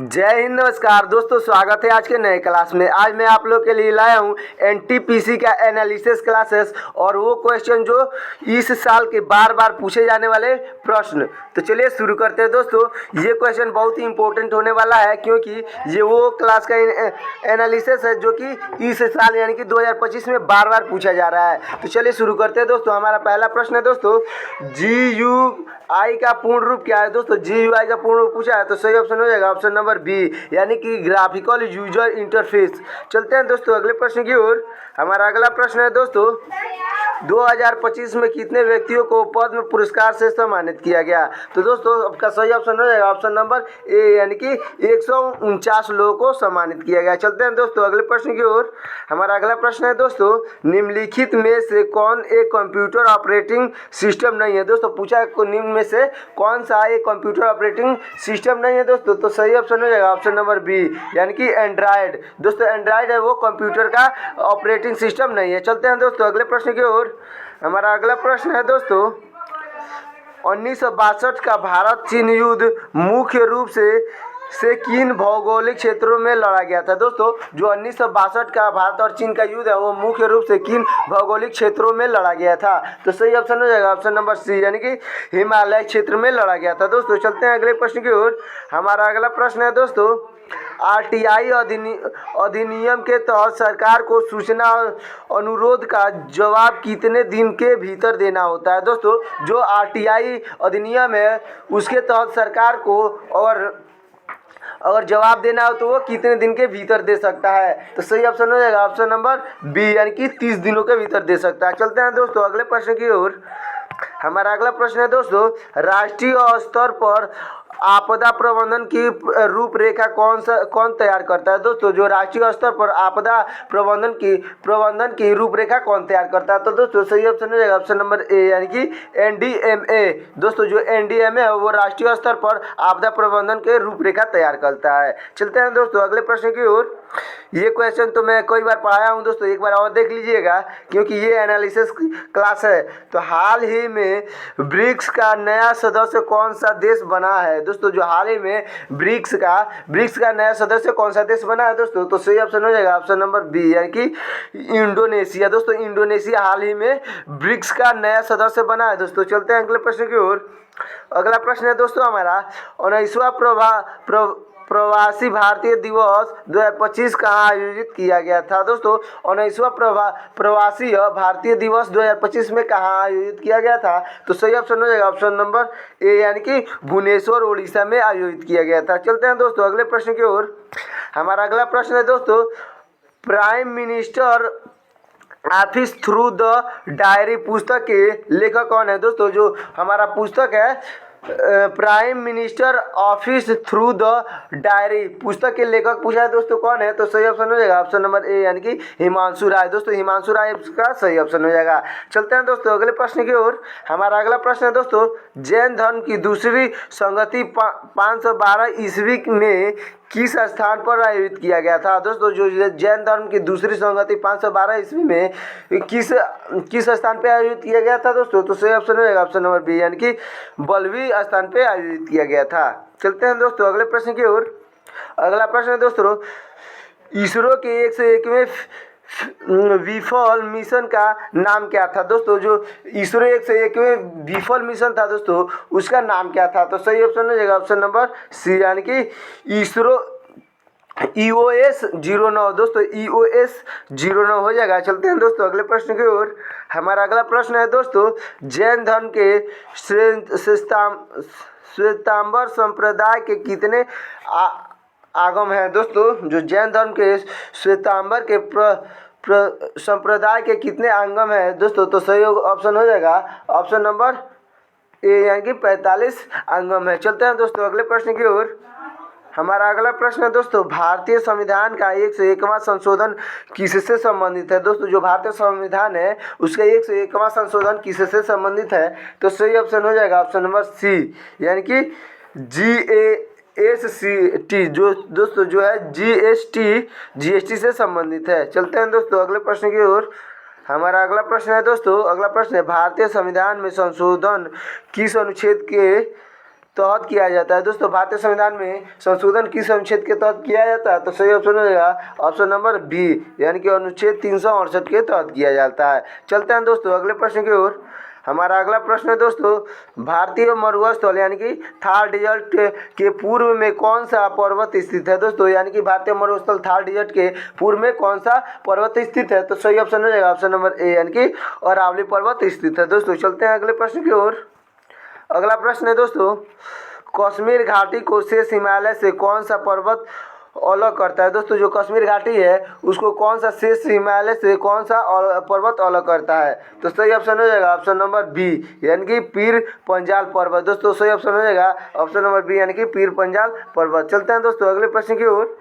जय हिंद, नमस्कार दोस्तों, स्वागत है आज के नए क्लास में। आज मैं आप लोग के लिए लाया हूं एनटीपीसी का एनालिसिस क्लासेस और वो क्वेश्चन जो इस साल के बार बार पूछे जाने वाले प्रश्न। तो चलिए शुरू करते हैं दोस्तों। ये क्वेश्चन बहुत ही इंपॉर्टेंट होने वाला है क्योंकि ये वो क्लास का एनालिसिस है जो कि इस साल यानी कि 2025 में बार बार पूछा जा रहा है। तो चलिए शुरू करते हैं दोस्तों। हमारा पहला प्रश्न है दोस्तों, GUI का पूर्ण रूप क्या है। दोस्तों GUI का पूर्ण रूप पूछा है तो सही ऑप्शन हो जाएगा ऑप्शन नंबर बी, यानी कि ग्राफिकल यूजर इंटरफेस। चलते हैं दोस्तों अगले प्रश्न की ओर। हमारा अगला प्रश्न है दोस्तों, 2025 में कितने व्यक्तियों को पद्म पुरस्कार से सम्मानित किया गया। तो दोस्तों आपका सही ऑप्शन हो जाएगा ऑप्शन नंबर ए, यानी कि 149 लोगों को सम्मानित किया गया। चलते हैं दोस्तों अगले प्रश्न की ओर। हमारा अगला प्रश्न है दोस्तों, निम्नलिखित में से कौन एक कंप्यूटर ऑपरेटिंग सिस्टम नहीं है। दोस्तों पूछा है निम्न में से कौन सा एक कंप्यूटर ऑपरेटिंग सिस्टम नहीं है दोस्तों। तो सही ऑप्शन हो जाएगा ऑप्शन नंबर बी, यानी कि एंड्रॉयड। दोस्तों एंड्रॉयड है वो कंप्यूटर का ऑपरेटिंग सिस्टम नहीं है। चलते हैं दोस्तों अगले प्रश्न की ओर। हमारा अगला प्रश्न है दोस्तों, 1962 का भारत चीन युद्ध मुख्य रूप से किन भौगोलिक क्षेत्रों में लड़ा गया था। दोस्तों जो 1962 का भारत और चीन का युद्ध है वो मुख्य रूप से किन भौगोलिक क्षेत्रों में लड़ा गया था। तो सही ऑप्शन हो जाएगा ऑप्शन नंबर सी, यानी कि हिमालय क्षेत्र में लड़ा गया था। दोस्तों चलते हैं अगले प्रश्न की ओर। हमारा अगला प्रश्न है दोस्तों, RTI अधिनियम के तहत सरकार को सूचना अनुरोध का जवाब कितने दिन के भीतर देना होता है। दोस्तों जो RTI अधिनियम है उसके तहत सरकार को अगर जवाब देना हो तो वो कितने दिन के भीतर दे सकता है। तो सही ऑप्शन हो जाएगा ऑप्शन नंबर बी, यानी कि 30 दिनों के भीतर दे सकता है। चलते हैं दोस्तों अगले प्रश्न की ओर। हमारा अगला प्रश्न है दोस्तों, राष्ट्रीय स्तर पर आपदा प्रबंधन की रूपरेखा कौन तैयार करता है। दोस्तों जो राष्ट्रीय स्तर पर आपदा प्रबंधन की रूपरेखा कौन तैयार करता है। तो दोस्तों सही ऑप्शन हो जाएगा ऑप्शन नंबर ए, यानी कि NDMA। दोस्तों जो NDMA है वो राष्ट्रीय स्तर पर आपदा प्रबंधन के रूपरेखा तैयार करता है। चलते हैं दोस्तों अगले प्रश्न की ओर। ये क्वेश्चन तो मैं कई बार पढ़ाया हूँ दोस्तों, एक बार और देख लीजिएगा क्योंकि ये एनालिसिस क्लास है। तो हाल ही में ब्रिक्स का नया सदस्य कौन सा देश बना है। दोस्तों जो हाल ही में ब्रिक्स का नया सदस्य कौन सा देश बना है दोस्तों। तो सही ऑप्शन हो जाएगा ऑप्शन नंबर बी, यानी कि इंडोनेशिया। दोस्तों इंडोनेशिया हाल ही में ब्रिक्स का नया सदस्य बना है। दोस्तों चलते हैं अगले प्रश्न की ओर। अगला प्रश्न है दोस्तों हमारा, 19वां प्रवासी भारतीय दिवस 2025 कहाँ आयोजित किया गया था। दोस्तों 19वां प्रवासी भारतीय दिवस 2025 में कहाँ आयोजित किया गया था। तो सही ऑप्शन हो जाएगा ऑप्शन नंबर ए, यानी कि भुवनेश्वर उड़ीसा में आयोजित किया गया था। चलते हैं दोस्तों अगले प्रश्न की ओर। हमारा अगला प्रश्न है दोस्तों, prime minister office through the diary पुस्तक के लेखक कौन है। दोस्तों जो हमारा पुस्तक है prime minister office through the diary पुस्तक के लेखक पूछा है दोस्तों कौन है। तो सही ऑप्शन हो जाएगा ऑप्शन नंबर ए, यानी कि हिमांशु राय। दोस्तों हिमांशु राय का सही ऑप्शन हो जाएगा। चलते हैं दोस्तों अगले प्रश्न की ओर। हमारा अगला प्रश्न है दोस्तों, जैन धर्म की दूसरी संगति 512 ईस्वी में किस स्थान पर आयोजित किया गया था। दोस्तों जो जैन धर्म की दूसरी संगति 512 ईस्वी में किस स्थान पे आयोजित किया गया था दोस्तों। तो सही ऑप्शन हो जाएगा ऑप्शन नंबर बी, यानी कि बलवी स्थान पे आयोजित किया गया था। चलते हैं दोस्तों अगले प्रश्न की ओर। अगला प्रश्न है दोस्तों, इसरो के 101वें विफल मिशन का नाम क्या था। दोस्तों जो इसरो 101वें विफल मिशन था दोस्तों उसका नाम क्या था। तो सही ऑप्शन हो जाएगा ऑप्शन नंबर सी, यानी कि इसरो EOS 09। दोस्तों EOS 09 हो जाएगा। चलते हैं दोस्तों अगले प्रश्न की ओर। हमारा अगला प्रश्न है दोस्तों, जैन धर्म के श्वेतांबर संप्रदाय के कितने आगम हैं। दोस्तों जो जैन धर्म के श्वेतांबर के संप्रदाय के कितने आगम हैं दोस्तों। तो सही ऑप्शन हो जाएगा ऑप्शन नंबर ए, यानी कि 45 आगम है। चलते हैं दोस्तों अगले प्रश्न की ओर। हमारा अगला प्रश्न है दोस्तों, भारतीय संविधान का 101वां संशोधन किससे संबंधित है। दोस्तों जो भारतीय संविधान है उसका 101वां संशोधन किससे संबंधित है। तो सही ऑप्शन हो जाएगा ऑप्शन नंबर सी, यानी कि GST। जो दोस्तों जो है GST से संबंधित है। चलते हैं दोस्तों अगले प्रश्न की ओर। हमारा अगला प्रश्न है दोस्तों, अगला प्रश्न है, भारतीय संविधान में संशोधन किस अनुच्छेद के तहत किया जाता है? दोस्तों भारतीय संविधान में संशोधन किस अनुच्छेद के तहत किया जाता है? तो सही ऑप्शन हो जाएगा ऑप्शन नंबर बी, यानी कि अनुच्छेद 368 के तहत किया जाता है। चलते हैं दोस्तों अगले प्रश्न की ओर। हमारा अगला प्रश्न है दोस्तों, भारतीय मरुस्थल यानी कि थार डेजर्ट के पूर्व में कौन सा पर्वत स्थित है? दोस्तों यानी कि भारतीय मरुस्थल थार डेजर्ट के पूर्व में कौन सा पर्वत स्थित है? तो सही ऑप्शन हो जाएगा ऑप्शन नंबर ए, यानी कि अरावली पर्वत स्थित है। दोस्तों चलते हैं अगले प्रश्न की ओर। अगला प्रश्न है दोस्तों, कश्मीर घाटी को शेष हिमालय से कौन सा पर्वत अलग करता है? दोस्तों जो कश्मीर घाटी है उसको कौन सा शेष हिमालय से कौन सा पर्वत अलग करता है? तो सही ऑप्शन हो जाएगा ऑप्शन नंबर बी, यानी कि पीर पंजाल पर्वत। दोस्तों सही ऑप्शन हो जाएगा ऑप्शन नंबर बी, यानी कि पीर पंजाल पर्वत। चलते हैं दोस्तों अगले प्रश्न की ओर।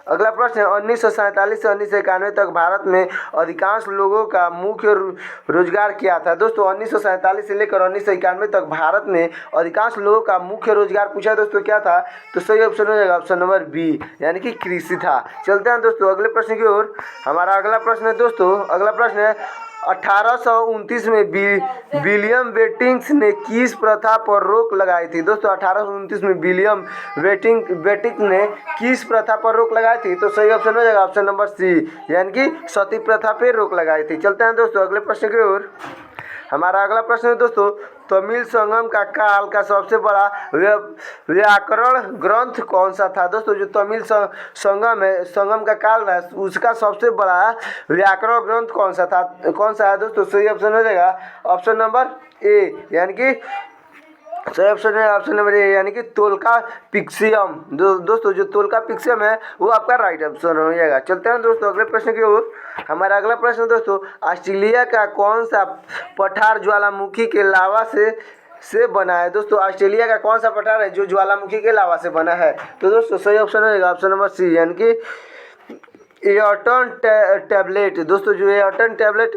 अगला प्रश्न है 1947 से 1991 तक भारत में अधिकांश लोगों का मुख्य रोजगार क्या था? दोस्तों 1947 से लेकर 1991 तक भारत में अधिकांश लोगों का मुख्य रोजगार पूछा दोस्तों क्या था? तो सही ऑप्शन हो जाएगा ऑप्शन नंबर बी, यानी कि कृषि था। चलते हैं दोस्तों अगले प्रश्न की ओर। हमारा अगला प्रश्न है दोस्तों, अगला प्रश्न है 1829 में विलियम बेटिंक्स ने किस प्रथा पर रोक लगाई थी? दोस्तों 1829 में विलियम बेटिंक्स ने किस प्रथा पर रोक लगाई थी? तो सही ऑप्शन हो जाएगा ऑप्शन नंबर सी, यानी कि सती प्रथा पर रोक लगाई थी। चलते हैं दोस्तों अगले प्रश्न की ओर। हमारा अगला प्रश्न है दोस्तों, तमिल संगम का काल का सबसे बड़ा व्याकरण ग्रंथ कौन सा था? दोस्तों जो तमिल संगम का काल है उसका सबसे बड़ा व्याकरण ग्रंथ कौन सा है? दोस्तों सही ऑप्शन हो जाएगा ऑप्शन नंबर ए, यानी कि सही ऑप्शन है ऑप्शन नंबर ए, यानी कि तोलका पिक्सियम। दोस्तों जो तोलका पिक्सियम है वो आपका राइट ऑप्शन हो जाएगा। चलते हैं दोस्तों अगले प्रश्न की ओर। हमारा अगला प्रश्न दोस्तों, ऑस्ट्रेलिया का कौन सा पठार ज्वालामुखी के लावा से बना है? दोस्तों ऑस्ट्रेलिया का कौन सा पठार है जो ज्वालामुखी के लावा से बना है? तो दोस्तों सही ऑप्शन हो जाएगा ऑप्शन नंबर सी, यानी कि एयरटन टैबलेट। दोस्तों जो एयरटन टैबलेट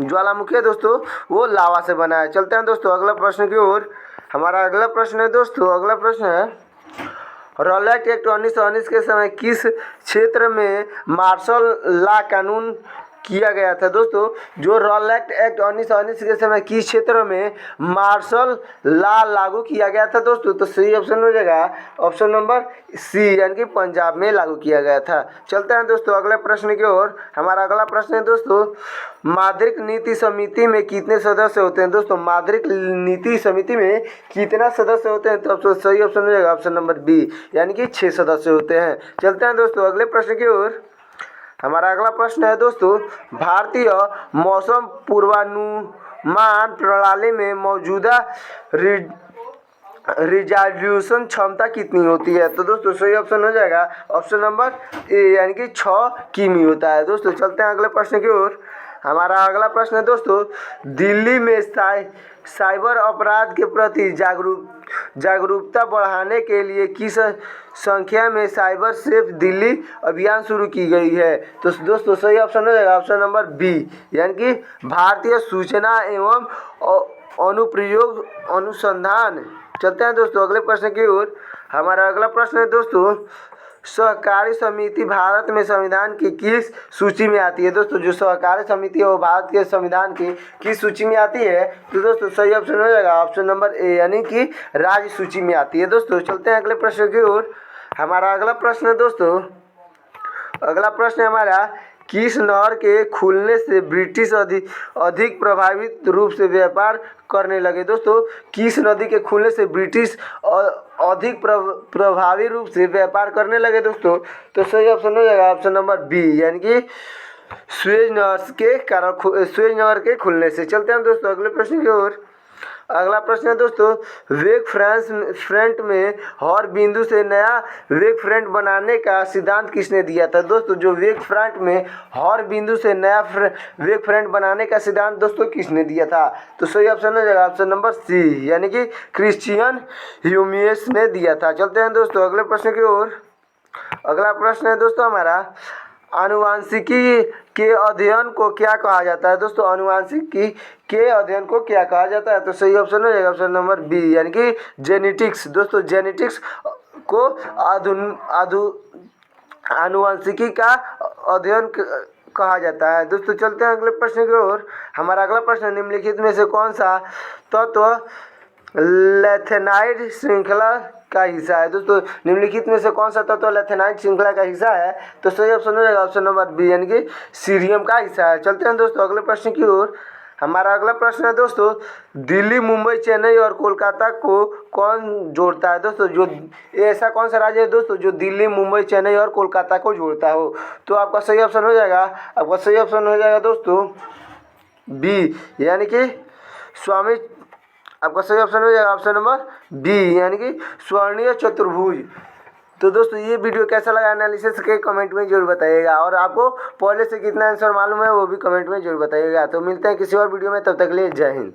ज्वालामुखी है दोस्तों वो लावा से बना है। चलते हैं दोस्तों अगला प्रश्न की ओर। हमारा अगला प्रश्न है दोस्तों, अगला प्रश्न है रॉलेट एक्ट 1919 के समय किस क्षेत्र में मार्शल लॉ कानून किया गया था? दोस्तों जो रॉलेट एक्ट 1919 के समय किस क्षेत्र में मार्शल लॉ लागू किया गया था? दोस्तों तो सही ऑप्शन हो जाएगा ऑप्शन नंबर सी, यानी कि पंजाब में लागू किया गया था। चलते हैं दोस्तों अगले प्रश्न की ओर। हमारा अगला प्रश्न है दोस्तों, मौद्रिक नीति समिति में कितने सदस्य होते हैं? दोस्तों मौद्रिक नीति समिति में कितना सदस्य होते हैं? तो सही ऑप्शन हो जाएगा ऑप्शन नंबर बी, यानी कि 6 सदस्य होते हैं। चलते हैं दोस्तों अगले प्रश्न की ओर। हमारा अगला प्रश्न है दोस्तों, भारतीय मौसम पूर्वानुमान प्रणाली में मौजूदा रिज़ॉल्यूशन क्षमता कितनी होती है? तो दोस्तों सही ऑप्शन हो जाएगा ऑप्शन नंबर ए, यानी कि 6 किमी होता है। दोस्तों चलते हैं अगले प्रश्न की ओर। हमारा अगला प्रश्न है दोस्तों, दिल्ली में साइबर अपराध के प्रति जागरूकता बढ़ाने के लिए किस संख्या में साइबर सेफ दिल्ली अभियान शुरू की गई है? तो दोस्तों सही ऑप्शन हो जाएगा ऑप्शन नंबर बी, यानी कि भारतीय सूचना एवं अनुप्रयोग अनुसंधान। चलते हैं दोस्तों अगले प्रश्न की ओर। हमारा अगला प्रश्न है दोस्तों, सहकारी समिति भारत में संविधान की किस सूची में आती है? दोस्तों जो सहकारी समिति है वो भारत के संविधान की किस सूची में आती है? तो दोस्तों सही ऑप्शन हो जाएगा ऑप्शन नंबर ए, यानी कि राज्य सूची में आती है। दोस्तों चलते हैं अगले प्रश्न की ओर। हमारा अगला प्रश्न है दोस्तों, अगला प्रश्न है हमारा, किस नहर के खुलने से ब्रिटिश अधिक प्रभावित रूप से व्यापार करने लगे? दोस्तों किस नदी के खुलने से ब्रिटिश अधिक प्रभावी रूप से व्यापार करने लगे? दोस्तों तो सही ऑप्शन हो जाएगा ऑप्शन नंबर बी, यानी कि सुएज नहर के खुलने से। चलते हैं दोस्तों अगले प्रश्न की ओर। अगला प्रश्न है दोस्तों, वेग फ्रंट में हर बिंदु से नया वेग फ्रंट बनाने का सिद्धांत किसने दिया था? दोस्तों जो वेग फ्रंट में हर बिंदु से नया वेग फ्रंट बनाने का सिद्धांत दोस्तों किसने दिया था? तो सही ऑप्शन हो जाएगा ऑप्शन नंबर सी, यानी कि क्रिश्चियन ह्यूमियस ने दिया था। चलते हैं दोस्तों अगले प्रश्न की ओर। अगला प्रश्न है दोस्तों हमारा, आनुवांशिकी के अध्ययन को क्या कहा जाता है? दोस्तों आनुवांशिकी के अध्ययन को क्या कहा जाता है? तो सही ऑप्शन हो जाएगा ऑप्शन नंबर बी, यानी कि जेनेटिक्स। दोस्तों जेनेटिक्स को आनुवांशिकी का अध्ययन कहा जाता है। दोस्तों चलते हैं अगले प्रश्न की ओर। हमारा अगला प्रश्न, निम्नलिखित में से कौन सा तत्व लैथेनाइड श्रृंखला का हिस्सा है। दोस्तों निम्नलिखित में से कौन सा तत्व लैथेनाइड श्रृंखला का हिस्सा है? तो सही ऑप्शन हो जाएगा ऑप्शन नंबर बी यानी कि सीरियम का हिस्सा है। चलते हैं दोस्तों अगले प्रश्न की ओर। हमारा अगला प्रश्न है दोस्तों, दिल्ली, मुंबई, चेन्नई और कोलकाता को कौन जोड़ता है? दोस्तों जो ऐसा कौन सा राज्य है दोस्तों जो दिल्ली, मुंबई, चेन्नई और कोलकाता को जोड़ता हो? तो आपका सही ऑप्शन हो जाएगा, आपका सही ऑप्शन हो जाएगा दोस्तों बी यानी कि स्वामी। आपका सही ऑप्शन हो जाएगा ऑप्शन नंबर बी यानी कि स्वर्णीय चतुर्भुज। तो दोस्तों ये वीडियो कैसा लगा एनालिसिस के कमेंट में जरूर बताइएगा, और आपको पहले से कितना आंसर मालूम है वो भी कमेंट में जरूर बताइएगा। तो मिलते हैं किसी और वीडियो में, तब तक के लिए जय हिंद।